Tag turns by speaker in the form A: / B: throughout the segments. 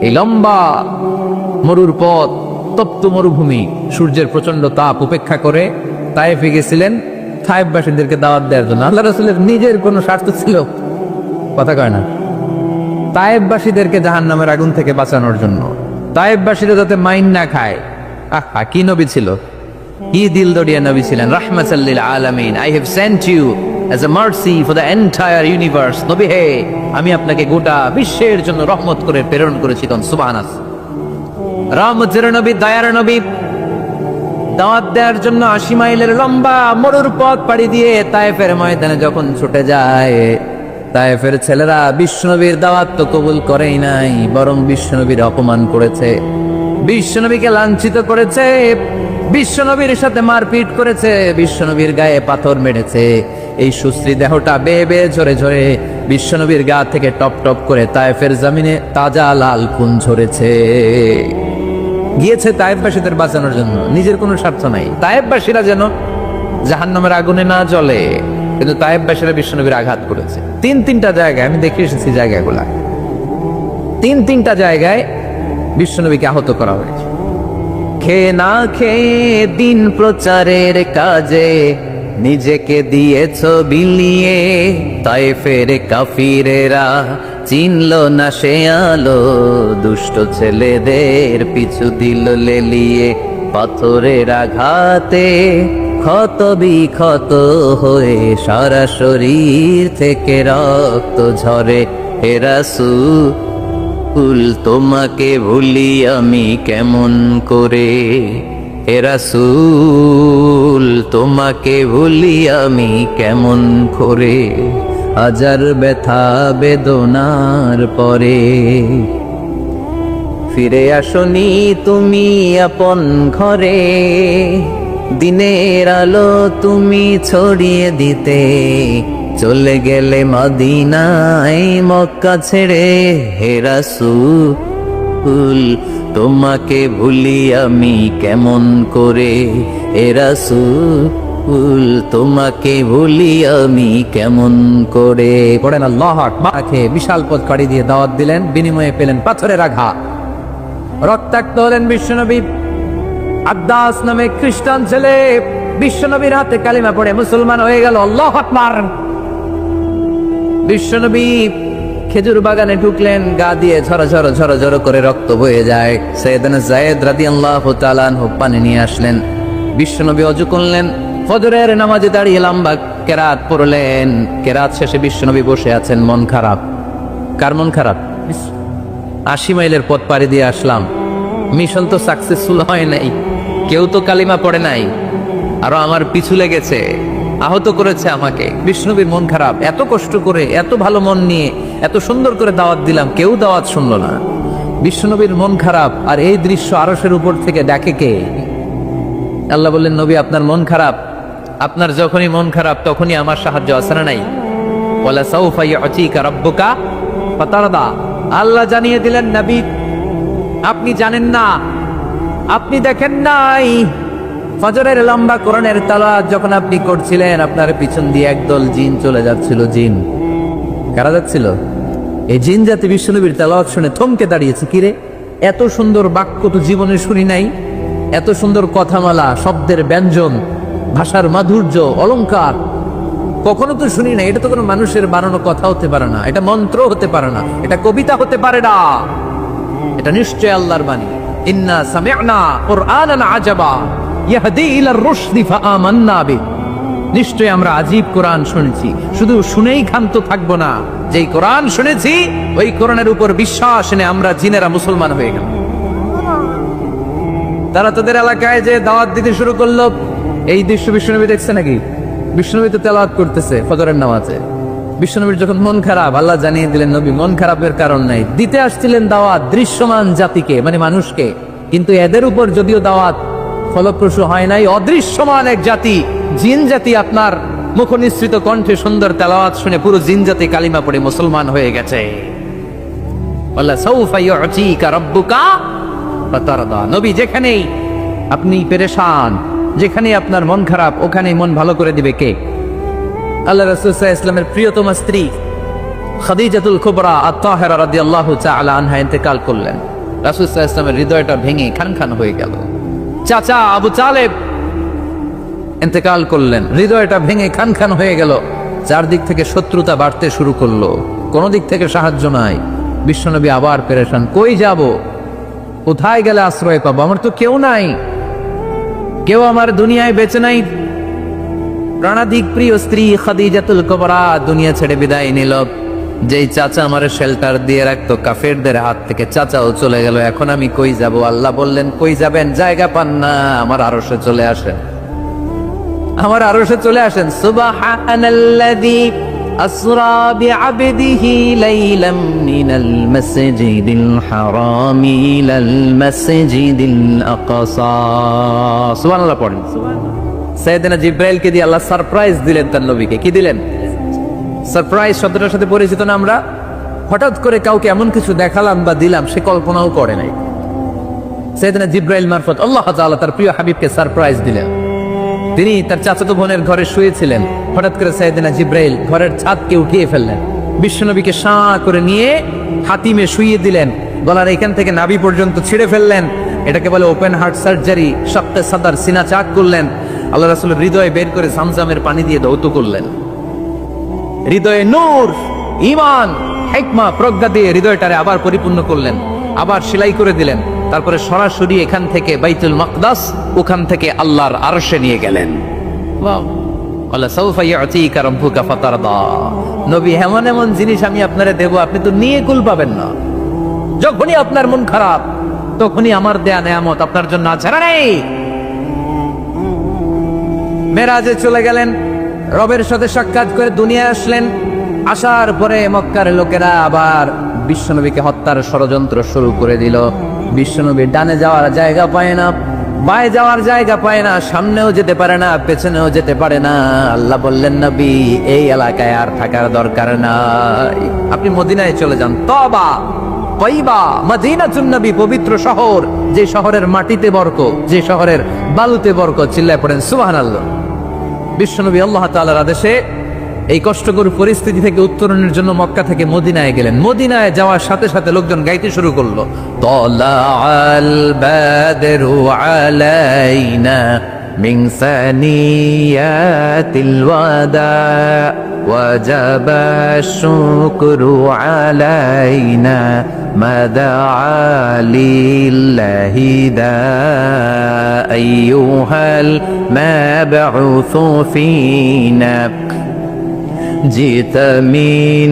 A: এই লম্বা মরুর পথ, তপ্ত মরুভূমি, সূর্যের প্রচন্ড তাপ উপেক্ষা করে তায়েফে গেছিলেন তায়েফবাসীদেরকে দাওয়াত দেওয়ার জন্য। আল্লাহ রাসূলের নিজের কোনো স্বার্থ ছিল? কথা কয় না। তায়েফবাসীদেরকে জাহান্নামের আগুন থেকে বাঁচানোর জন্য, তায়েফবাসীরা যাতে মাইন না খায়। আহা, কি নবী ছিল, কি দিলদরিয়া নবী ছিলেন। রাহমাতাল লিল আলামিন, I have sent you as a mercy for the entire universe. নবী হে, আমি আপনাকে গোটা বিশ্বের জন্য রহমত করে প্রেরণ করেছি। সুবহানাল্লাহ। রহমতের নবী, দয়ার নবী দাওয়াত দেওয়ার জন্য 80 মাইলের লম্বা মরুর পথ পাড়ি দিয়ে তায়েফের ময়দানে যখন ছুটে যায়, তায়েফের ছেলেরা বিশ্বনবীর দাওয়াত তো কবুল করেই নাই, বরং বিশ্বনবীর অপমান করেছে, বিশ্বনবীকে লাঞ্ছিত করেছে, বিশ্বনবীর সাথে মারপিট করেছে, বিশ্বনবীর গায়ে পাথর মেরেছে। এই সুশ্রী দেহটা বেয়ে বেয়ে ঝরে ঝরে বিশ্বনবীর গা থেকে টপ টপ করে তায়েফের জমিনে তাজা লাল খুন ঝরেছে। গিয়েছে তায়েফবাসীদের বাঁচানোর জন্য, নিজের কোনো স্বার্থ নাই। তায়েফবাসীরা যেন জাহান্নামের আগুনে না জ্বলে, কিন্তু তায়েফবাসীরা বিশ্বনবীর আঘাত করেছে। তিনটা জায়গায় আমি দেখে এসেছি, জায়গাগুলা তিনটা জায়গায় বিশ্বনবীকে আহত করা হয়েছে। খেয়ে না খেয়ে দিন প্রচারের কাজে নিজেকে দিয়েছ বিলিয়ে, তায়েফের কাফিরেরা চিনল না সে আলো, দুষ্ট ছেলেদের পিছু দিল লেলিয়ে, পাথরের আঘাতে ক্ষত বিক্ষত হয়ে সারা শরীর থেকে রক্ত ঝরে। হে রাসূল, তোমাকে ভুলি আমি কেমন করে, হে রাসূল, তোমাকে ভুলি আমি কেমন করে, হাজার ব্যথা বেদনার পরে। ফিরে আসনি তুমি আপন ঘরে, দিনের আলো তুমি ছড়িয়ে দিতে, চলে গেলে মদিনায় মক্কা ছেড়ে। হে রাসূল, তোমাকে ভুলি আমি কেমন করে, হে রাসূল, তোমাকে ভুলি আমি কেমন করে। পড়েন আল্লাহু আকবার। বিশাল পথ কাটি দিয়ে দাওয়াত দিলেন, বিনিময়ে পেলেন পাথরের আঘাত, রক্তাক্ত হলেন বিশ্বনবী। আব্দাস নামে খ্রিস্টান ছেলে বিশ্বনবীর হাতে কালিমা পড়ে মুসলমান হয়ে গেল। আল্লাহু আকবার। বিশ্বনবী খেজুর বাগানে ঢুকলেন, গা দিয়ে ঝরঝর করে রক্ত বয়ে যায়। সাইয়েদনা যায়েদ রাদিয়াল্লাহু তাআলা আনহু পানি নিয়ে আসলেন। বিশ্বনবী ওযু করলেন, ফজরের নামাজে দাঁড়িয়ে লম্বা কেরাত পড়লেন। কেরাত শেষে বিশ্বনবী বসে আছেন, মন খারাপ। কার মন খারাপ? 80 মাইলের পথ পাড়ি দিয়ে আসলাম, মিশন তো সাকসেসফুল হয় নাই, কেউ তো কালিমা পড়ে নাই, আরো আমার পিছু লেগেছে, আহত করেছে আমাকে। বিষ্ণুবীর মন খারাপ। এত কষ্ট করে, এত ভালো মন নিয়ে, এত সুন্দর করে দাওয়াত দিলাম, কেউ দাওয়াত শুনলো না। বিষ্ণুবীর মন খারাপ। আর এই দৃশ্য আরশের উপর থেকে ডাকে কে? আল্লাহ বললেন, নবী আপনার মন খারাপ, আপনার যখনই মন খারাপ তখনই আমার সাহায্য আছে না নাই? ওয়ালা সাউফা ইউতিকা রাব্বুকা ফাতারদা। আল্লাহ জানিয়ে দিলেন, নবী আপনি জানেন না, আপনি দেখেন নাই, ফজরের লম্বা কোরআনের তেলাওয়াত যখন আপনি করছিলেন, আপনার পিছন দিয়ে একদল জিন চলে যাচ্ছিল। জিন কারা যাচ্ছিল? এই জিন জাতি বিশ্বনবীর তেলাওয়াত শুনে থমকে দাঁড়িয়েছে। কিরে, এত সুন্দর বাক্য তো জীবনে শুনি নাই, এত সুন্দর কথামালা, শব্দের ব্যঞ্জন, ভাষার মাধুর্য, অলংকার কখনো তো শুনি নাই। এটা তো কোনো মানুষের বানানো কথা হতে পারে না, এটা মন্ত্র হতে পারে না, এটা কবিতা হতে পারে না, এটা নিশ্চয় আল্লাহর বাণী। ইন্না সামি'না কুরআনান আজাবা ইয়াহদি ইলার রুশদি ফাআমান্না বিহি। নিশ্চয় আমরা আজীব কোরআন শুনেছি, শুধু শুনেই ক্ষান্ত থাকবো না, যেই কোরআন শুনেছি ওই কোরআনের উপর বিশ্বাস এনে আমরা জিনেরা মুসলমান হয়ে গেলাম। তারা তাদের এলাকায় যে দাওয়াত দিতে শুরু করলো। এই দৃশ্য বিশ্বনবী দেখছে নাকি? বিশ্বনবী তো তেলাওয়াত করতেছে ফজরের নামাজে। বিশ্বনবীর যখন মন খারাপ, আল্লাহ জানিয়ে দিলেন, নবী মন খারাপের কারণ নাই, দিতে আসছিলেন দাওয়াত দৃশ্যমান জাতিকে, মানে মানুষকে, কিন্তু এদের উপর যদিও দাওয়াত ফলপ্রসূ হয় নাই, অদৃশ্যমান এক জাতি, জিন জাতি আপনার মুখ নিঃসৃত কণ্ঠে সুন্দর তেলাওয়াত শুনে পুরো জিন জাতি কালিমা পড়ে মুসলমান হয়ে গেছে। ওয়ালা সাউফা ইউতিকা রাব্বুকা ফাতারদা। নবী যেখানেই আপনি পেরেশান, যেখানে আপনার মন খারাপ, ওখানেই মন ভালো করে দিবে কে? আল্লাহ রাসূল সাল্লাল্লাহু আলাইহি ওয়াসাল্লামের প্রিয়তমা স্ত্রী খাদিজাতুল কুবরা আত-তাহেরা রাদিয়াল্লাহু তাআলা আনহা ইন্তেকাল করলেন। রাসূল সাল্লাল্লাহু আলাইহি ওয়াসাল্লামের হৃদয়টা ভেঙে খান হয়ে গেল। চাচা আবু তালেব ইন্তেকাল করলেন, হৃদয়টা ভেঙে খান হয়ে গেল। চারদিক থেকে শত্রুতা বাড়তে শুরু করলো, কোন দিক থেকে সাহায্য নাই। বিশ্বনবী আবার পেরেশান, কই যাব, কোথায় গেলে আশ্রয় পাবো, আমার তো কেউ নাই, কেউ আমার দুনিয়ায় বেঁচে নাই। প্রাণাধিক প্রিয় স্ত্রী খাদিজাতুল কুবরা দুনিয়া ছেড়ে বিদায় নিল। যেই চাচা আমার শেল্টার দিয়ে রাখতো কাফেরদের হাত থেকে, চাচাও চলে গেল। এখন আমি কই যাব? আল্লাহ বললেন, কই যাবেন? জায়গা পান না, আমার আরশে চলে আসেন, আমার আরশে চলে আসেন। সুবহানাল্লাযী আসরা বিআবদিহি লাইলাম মিনাল মাসজিদিল হারামি ইলাল মাসজিদিল আকসা। সুবহানাল্লাহ পড়েন। সাইয়েদনা জিব্রাইলকে দিয়ে আল্লাহ সারপ্রাইজ দিলেন তার নবীকে। কি দিলেন? সারপ্রাইজ শব্দটার সাথে পরিচিত না আমরা? হঠাৎ করে কাউকে এমন কিছু দেখালাম বা দিলাম সে কল্পনাও করে নাই। সাইয়েদনা জিব্রাইল মারফত আল্লাহ তাআলা তার প্রিয় হাবিবকে সারপ্রাইজ দিলেন। তিনি তার চাচাতো বোনের ঘরে শুয়েছিলেন, হঠাৎ করে সাইয়েদনা জিব্রাইল ঘরের ছাদকে উঠিয়ে ফেললেন, বিশ্বনবীকে সাঁ করে নিয়ে হাতিমে শুইয়ে দিলেন, গলার এখান থেকে নাভি পর্যন্ত ছিঁড়ে ফেললেন। এটাকে বলে ওপেন হার্ট সার্জারি। শাক্কে সাদার, সিনা চাক করলেন। আল্লাহ রাসূলের হৃদয় বের করে জামজামের পানি দিয়ে ধৌত করলেন। হৃদয়ে নূর, ঈমান, হিকমা, প্রজ্ঞা দিয়ে হৃদয়টারে আবার পরিপূর্ণ করলেন, আবার সেলাই করে দিলেন। তারপরে সরাসরি এখান থেকে বাইতুল মাকদাস, ওখান থেকে আল্লাহর আরশে নিয়ে গেলেন। ওয়াও, আল্লাহ সাউফা ইয়াতিকা রাব্বুকা ফাতারদা। নবী, এমন এমন জিনিস আমি আপনারে দেব, আপনি তো নিয়ে কুল পাবেন না। যখনই আপনার মন খারাপ, তখনই আমার দেয়া নেয়ামত আপনার জন্য ছাড়া নেই। মেরাজে চলে গেলেন, রবের সাথে সাক্ষাৎ করে দুনিয়া আসলেন। আসার পরে মক্কার লোকেরা আবার বিশ্বনবীকে হত্যার ষড়যন্ত্র শুরু করে দিল। বিশ্বনবী ডানে যাওয়ার জায়গা পায় না, বায়ে যাওয়ার জায়গা পায় না, সামনেও যেতে পারে না, পেছনেও যেতে পারে না। আল্লাহ বললেন, নবী এই এলাকায় আর থাকার দরকার নাই, আপনি মদিনায় চলে যান। তবা তয়বা মদিনাতুন নবী, পবিত্র শহর, যে শহরের মাটিতে বরকত, যে শহরের বালুতে বরকত। চিল্লায় পড়েন সুবহানাল্লাহ। বিশ্বনবী আল্লাহ তাআলার আদেশে এই কষ্টকর পরিস্থিতি থেকে উত্তরণের জন্য মক্কা থেকে মদিনায় গেলেন। মদিনায় যাওয়ার সাথে সাথে লোকজন গাইতে শুরু করলো, তালাআল বাদরু আলাইনা মিন সানিয়াতিল ওয়াদা ওয়াজাবা শুকরু আলাইনা মাদা লিল্লাহি দা আইয়ুহাল মাবউসু ফিনা جئت من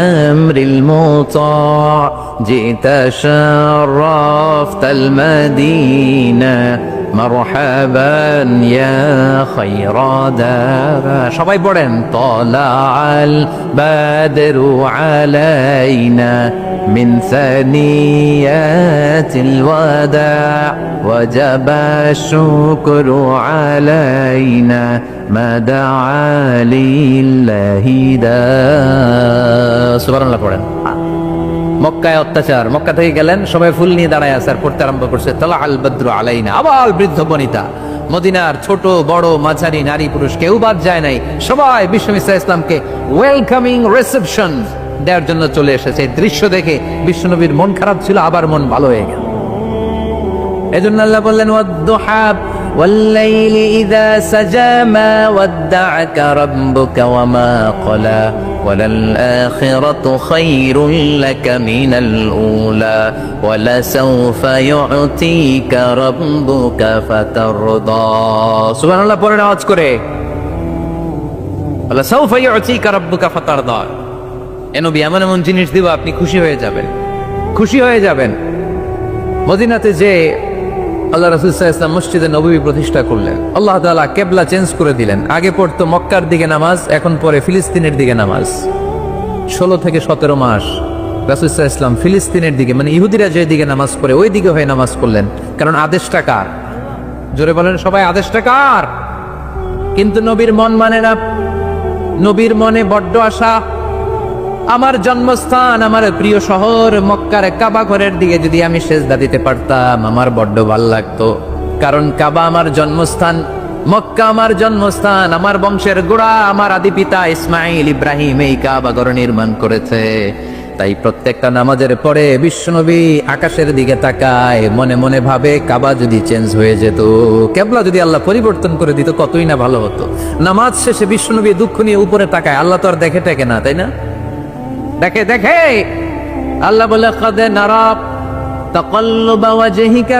A: أمر المطاع جئت شرفت المدينة مرحبا يا خير دابا সবাই পড়েন طلع البدر علينا من ثنيات الوداع وجب الشكر علينا ما دعا لله دا সুবহানাল্লাহ পড়েন। মক্কায় অত্যাচার, মক্কা থেকে গেলেন, সবাই ফুল নিয়ে দাঁড়ায় আছে আর পড়তে আরম্ভ করছে, তালা আল বদ্রু আলাইনা। আবার বৃদ্ধ বনিতা, মদিনার ছোট বড় মাঝারি নারী পুরুষ কেউ বাদ যায় নাই, সবাই বিশ্বনবী সাল্লাল্লাহু আলাইহি ওয়াসাল্লামকে ওয়েলকামিং রিসেপশন দেওয়ার জন্য চলে এসেছে। এই দৃশ্য দেখে বিশ্বনবীর মন খারাপ ছিল, আবার মন ভালো হয়ে গেল। এজন্য আল্লাহ বললেন, ওয়াদ-দুহা والليل إذا سجى ما ودعك ربك وما قلى وللآخرة خير لك من الأولى ولسوف يعطيك ربك فترضى سبحان الله পড়েন আওয়াজ করে, ولسوف يعطيك ربك فترضى। এ নবী, এমন এমন জিনিস দিব আপনি খুশি হয়ে যাবেন, খুশি হয়ে যাবেন। মদিনাতে যে আল্লাহ রাসূল সাল্লাল্লাহু আলাইহি ওয়াসাল্লাম মসজিদে নববী প্রতিষ্ঠা করলেন, আল্লাহ তাআলা কিবলা চেঞ্জ করে দিলেন। আগে পড়তো মক্কার দিকে নামাজ, এখন পড়ে ফিলিস্তিনের দিকে নামাজ। 16 থেকে 17 মাস রাসূল সাল্লাল্লাহু আলাইহি ওয়াসাল্লাম ফিলিস্তিনের দিকে, মানে ইহুদিরা যে দিকে নামাজ পড়ে ওই দিকে হয়ে নামাজ পড়লেন। কারণ আদেশটা কার? জোরে বলেন সবাই, আদেশটা কার? কিন্তু নবীর মন মানে না। নবীর মনে বড্ড আশা, আমার জন্মস্থান, আমার প্রিয় শহর মক্কার কাবা ঘরের দিকে যদি আমি সেজদা দিতে পারতাম আমার বড্ড ভালো লাগতো। কারণ কাবা আমার জন্মস্থান, মক্কা আমার জন্মস্থান, আমার বংশের গোড়া, আমার আদি পিতা ইসমাইল ইব্রাহিম এই কাবা ঘর নির্মাণ করেছে। তাই প্রত্যেকটা নামাজের পরে বিশ্বনবী আকাশের দিকে তাকায়, মনে মনে ভাবে কাবা যদি চেঞ্জ হয়ে যেত, কেবলা যদি আল্লাহ পরিবর্তন করে দিত কতই না ভালো হতো। নামাজ শেষে বিশ্বনবী দুঃখ নিয়ে উপরে তাকায়, আল্লাহ তো আর দেখে টেকে না, তাই না? দেখে দেখে। আল্লাহ বলে, কদ নারা তাকাল্লুবা ওয়াজহিকা